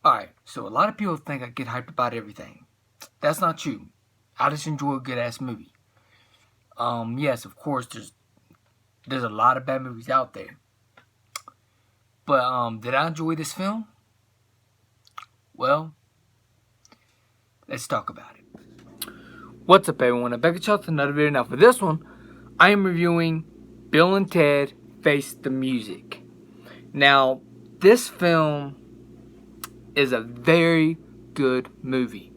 Alright, so a lot of people think I get hyped about everything. That's not true. I just enjoy a good ass movie. Yes, of course, there's a lot of bad movies out there. But did I enjoy this film? Well, let's talk about it. What's up, everyone? I'm back at y'all with another video. Now, for this one, I am reviewing Bill and Ted Face the Music. Now, this film is a very good movie.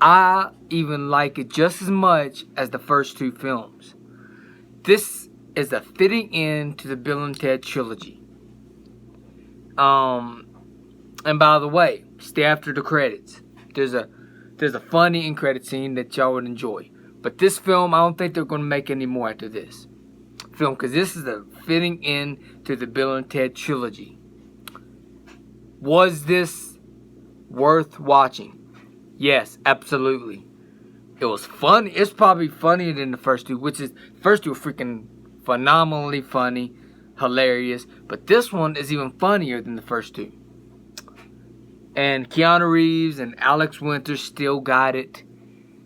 I even like it just as much as the first two films. This is a fitting end to the Bill and Ted trilogy. And by the way, stay after the credits. There's a funny end credit scene that y'all would enjoy. But this film, I don't think they're going to make any more after this film, because this is a fitting end to the Bill and Ted trilogy. Was this worth watching? Yes, absolutely. It was fun. It's probably funnier than the first two, which is, the first two are freaking phenomenally funny, hilarious. But this one is even funnier than the first two. And Keanu Reeves and Alex Winter still got it.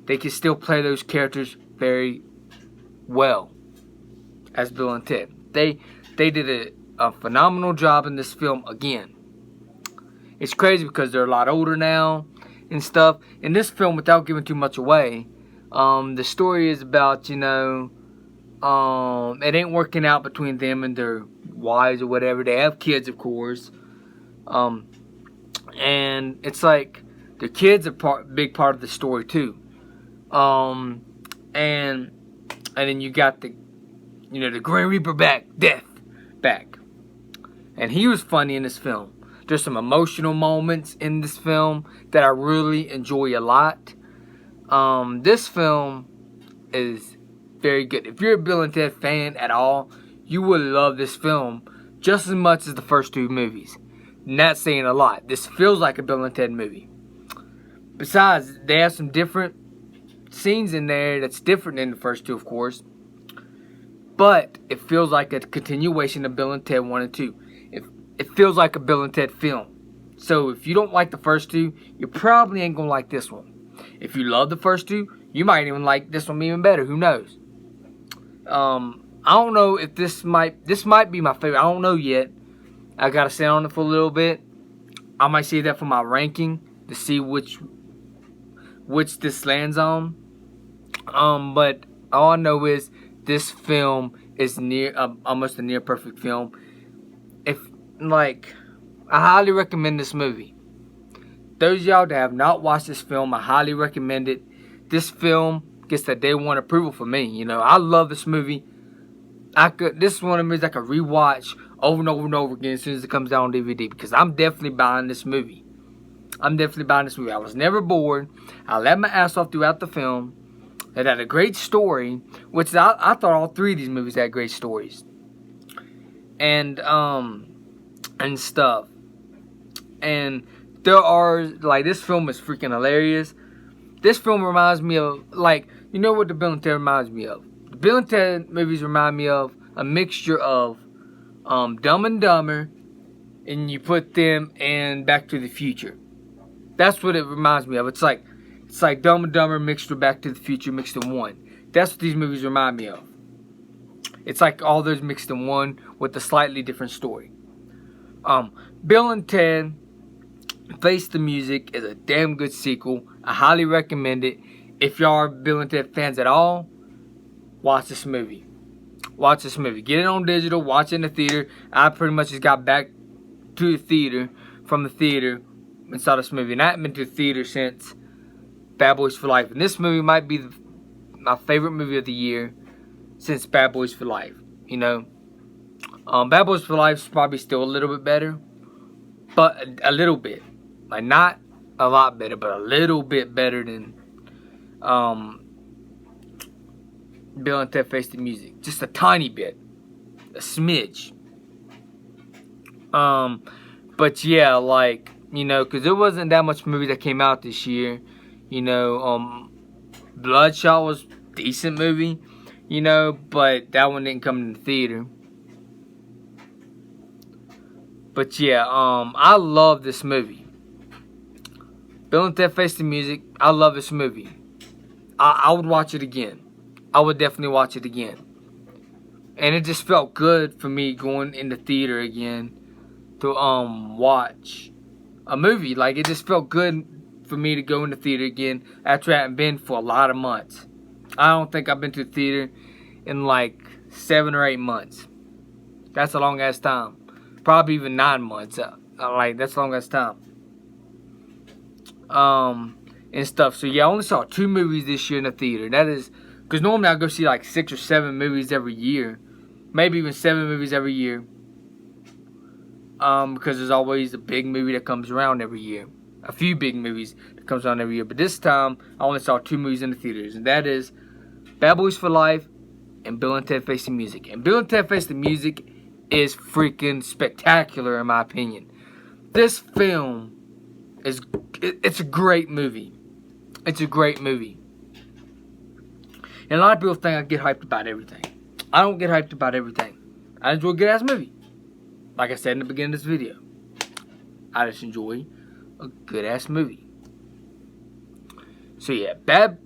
They can still play those characters very well as Bill and Ted. They did a phenomenal job in this film again. It's crazy because they're a lot older now and stuff. In this film, without giving too much away, the story is about, it ain't working out between them and their wives or whatever. They have kids, of course. And it's like the kids are big part of the story too. And then you got the Grim Reaper Death back. And he was funny in this film. There's some emotional moments in this film that I really enjoy a lot. This film is very good. If you're a Bill and Ted fan at all, you will love this film just as much as the first two movies. Not saying a lot. This feels like a Bill and Ted movie. Besides, they have some different scenes in there that's different than the first two, of course. But it feels like a continuation of Bill and Ted 1 and 2. It feels like a Bill and Ted film. So if you don't like the first two, you probably ain't gonna like this one. If you love the first two, you might even like this one even better. Who knows? I don't know if this might be my favorite. I don't know yet. I gotta sit on it for a little bit. I might see that for my ranking to see which this lands on. But all I know is this film is almost a near perfect film. I highly recommend this movie. Those of y'all that have not watched this film, I highly recommend it. This film gets the day one approval for me. I love this movie. This is one of the movies I could rewatch over and over and over again as soon as it comes out on DVD, because I'm definitely buying this movie. I was never bored. I laughed my ass off throughout the film. It had a great story, which I thought all three of these movies had great stories. And stuff. And there are, this film is freaking hilarious. This film reminds me of, you know what the Bill and Ted reminds me of? The Bill and Ted movies remind me of a mixture of Dumb and Dumber, and you put them in Back to the Future. That's what it reminds me of. It's like Dumb and Dumber mixed with Back to the Future mixed in one. That's what these movies remind me of. It's like all those mixed in one with a slightly different story. Bill and Ted Face the Music is a damn good sequel. I highly recommend it. If y'all are Bill and Ted fans at all, watch this movie. Watch this movie. Get it on digital. Watch it in the theater. I pretty much just got back to the theater, from the theater, and saw this movie. And I haven't been to the theater since Bad Boys for Life. And this movie might be my favorite movie of the year since Bad Boys for Life. Bad Boys for Life is probably still a little bit better. But a little bit. Not a lot better, but a little bit better than Bill and Ted Face the Music. Just a tiny bit. A smidge. But yeah, because there wasn't that much movie that came out this year. Bloodshot was a decent movie. But that one didn't come in the theater. But yeah, I love this movie. Bill and Ted Face the Music. I love this movie. I would watch it again. I would definitely watch it again. And it just felt good for me going in the theater again to watch a movie. Like, it just felt good for me to go in the theater again after I hadn't been for a lot of months. I don't think I've been to the theater in like 7 or 8 months. That's a long ass time. Probably even 9 months. Like, that's a long ass time. And stuff. So yeah, I only saw 2 movies this year in the theater. That is, because normally I go see like 6 or 7 movies every year. Maybe even 7 movies every year. Because there's always a big movie that comes around every year. A few big movies that comes around every year. But this time, I only saw 2 movies in the theaters. And that is Bad Boys for Life and Bill and Ted Face the Music. And Bill and Ted Face the Music is freaking spectacular in my opinion. This film is, it's a great movie. It's a great movie. And a lot of people think I get hyped about everything. I don't get hyped about everything. I enjoy a good ass movie. Like I said in the beginning of this video. I just enjoy a good ass movie. So yeah, Bill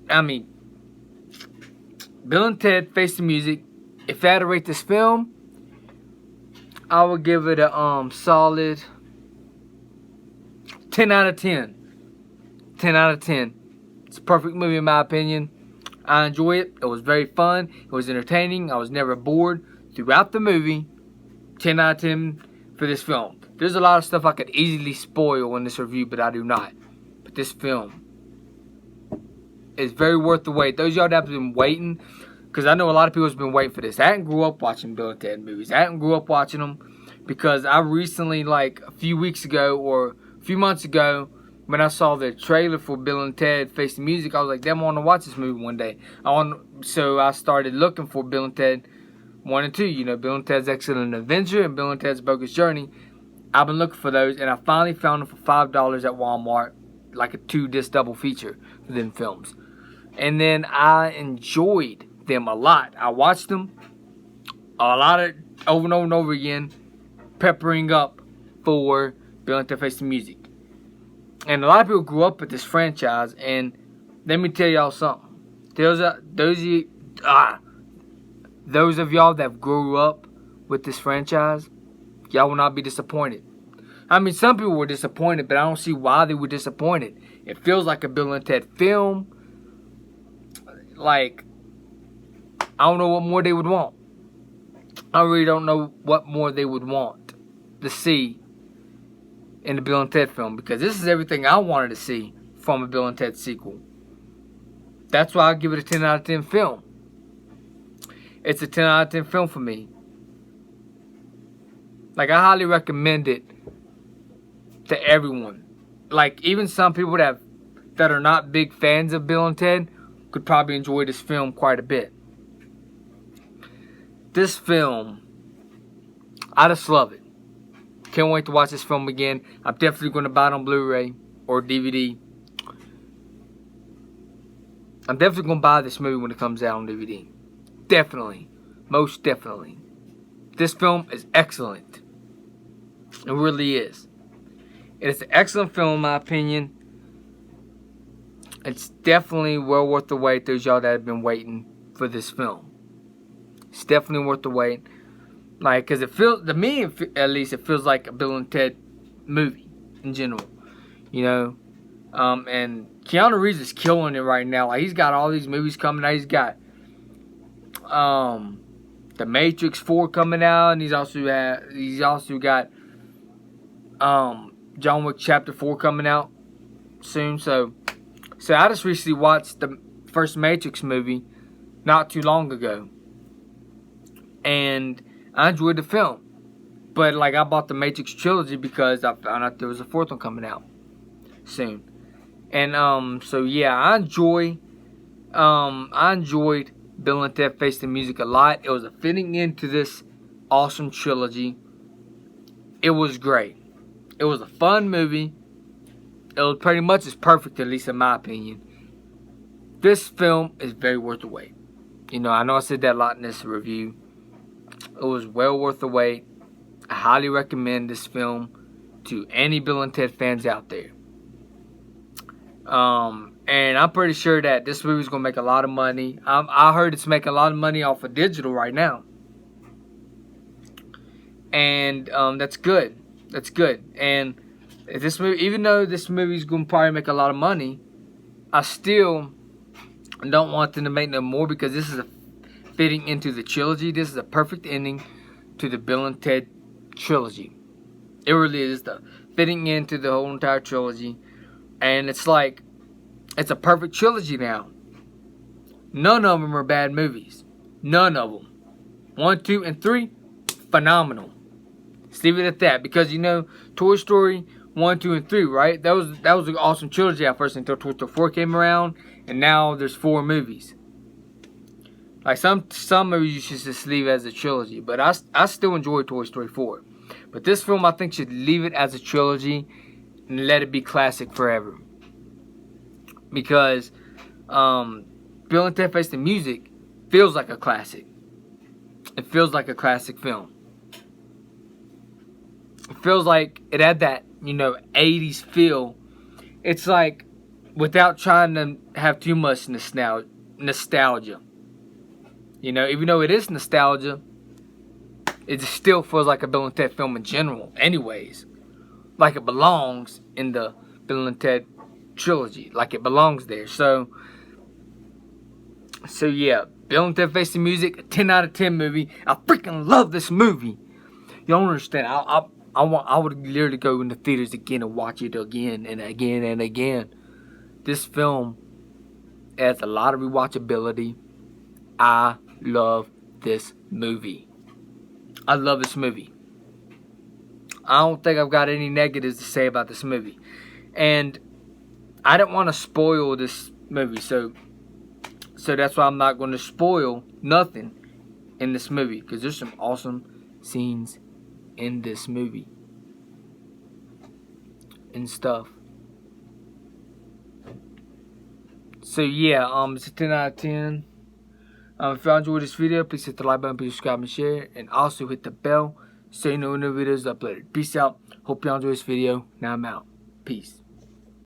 and Ted Face the Music. If I had to rate this film, I would give it a solid 10 out of 10. 10 out of 10. It's a perfect movie in my opinion. I enjoy it. It was very fun. It was entertaining. I was never bored throughout the movie. 10 out of 10 for this film. There's a lot of stuff I could easily spoil in this review, but I do not. But this film is very worth the wait. Those of y'all that have been waiting, because I know a lot of people have been waiting for this. I hadn't grew up watching Bill and Ted movies. I hadn't grew up watching them because I recently, like a few weeks ago or a few months ago, when I saw the trailer for Bill and Ted Face the Music, I was like, damn, I want to watch this movie one day. So I started looking for Bill and Ted 1 and 2. You know, Bill and Ted's Excellent Adventure and Bill and Ted's Bogus Journey. I've been looking for those, and I finally found them for $5 at Walmart, like a 2-disc double feature for them films. And then I enjoyed them a lot. I watched them a lot of over and over and over again, peppering up for Bill and Ted Face the Music. And a lot of people grew up with this franchise, and let me tell y'all something. Those of y'all that grew up with this franchise, y'all will not be disappointed. I mean, some people were disappointed, but I don't see why they were disappointed. It feels like a Bill and Ted film. Like, I don't know what more they would want. I really don't know what more they would want to see in the Bill and Ted film, because this is everything I wanted to see from a Bill and Ted sequel. That's why I give it a 10 out of 10 film. It's a 10 out of 10 film for me. Like, I highly recommend it to everyone. Like, even some people that are not big fans of Bill and Ted could probably enjoy this film quite a bit. This film, I just love it. Can't wait to watch this film again. I'm definitely going to buy it on Blu-ray or DVD. I'm definitely going to buy this movie when it comes out on DVD. Definitely. Most definitely. This film is excellent. It really is. It's an excellent film in my opinion. It's definitely well worth the wait, those y'all that have been waiting for this film. It's definitely worth the wait. Like, because it feels, to me at least, it feels like a Bill and Ted movie in general. You know? And Keanu Reeves is killing it right now. Like, he's got all these movies coming out. He's got The Matrix 4 coming out, and he's also got John Wick Chapter 4 coming out soon. So I just recently watched the first Matrix movie not too long ago, and I enjoyed the film. But like, I bought the Matrix trilogy because I found out there was a 4th one coming out soon. And so yeah, I enjoyed Bill and Ted Face the Music a lot. It was a fitting into this awesome trilogy. It was great. It was a fun movie. It was pretty much as perfect, at least in my opinion. This film is very worth the wait. You know, I know I said that a lot in this review. It was well worth the wait. I highly recommend this film to any Bill and Ted fans out there. And I'm pretty sure that this movie's gonna make a lot of money. I heard it's making a lot of money off of digital right now, and that's good. That's good. And if this movie, even though this movie's gonna probably make a lot of money, I still don't want them to make no more, because this is fitting into the trilogy. This is a perfect ending to the Bill and Ted trilogy. It really is fitting into the whole entire trilogy. And it's like, it's a perfect trilogy now. None of them are bad movies. None of them. 1, 2, and 3, phenomenal. Let's leave it at that. Because, you know, Toy Story 1, 2, and 3, right? That was an awesome trilogy at first until Toy Story 4 came around. And now there's 4 movies. Like some movies you should just leave as a trilogy. But I still enjoy Toy Story 4. But this film, I think, should leave it as a trilogy and let it be classic forever. Because Bill and Ted Face the Music feels like a classic. It feels like a classic film. It feels like it had that, you know, 80s feel. It's like, without trying to have too much nostalgia. You know, even though it is nostalgia, it still feels like a Bill and Ted film in general, anyways. Like it belongs in the Bill and Ted trilogy. Like it belongs there. So yeah, Bill and Ted Face the Music, a 10 out of 10 movie. I freaking love this movie. You don't understand. I would literally go in the theaters again and watch it again and again and again. This film has a lot of rewatchability. I love this movie. I love this movie. I don't think I've got any negatives to say about this movie. And I don't want to spoil this movie, so that's why I'm not going to spoil nothing in this movie, because there's some awesome scenes in this movie and stuff. So yeah, it's a 10 out of 10. If y'all enjoyed this video, please hit the like button, please subscribe and share, and also hit the bell so you know when the videos are uploaded. Peace out. Hope y'all enjoy this video. Now I'm out. Peace.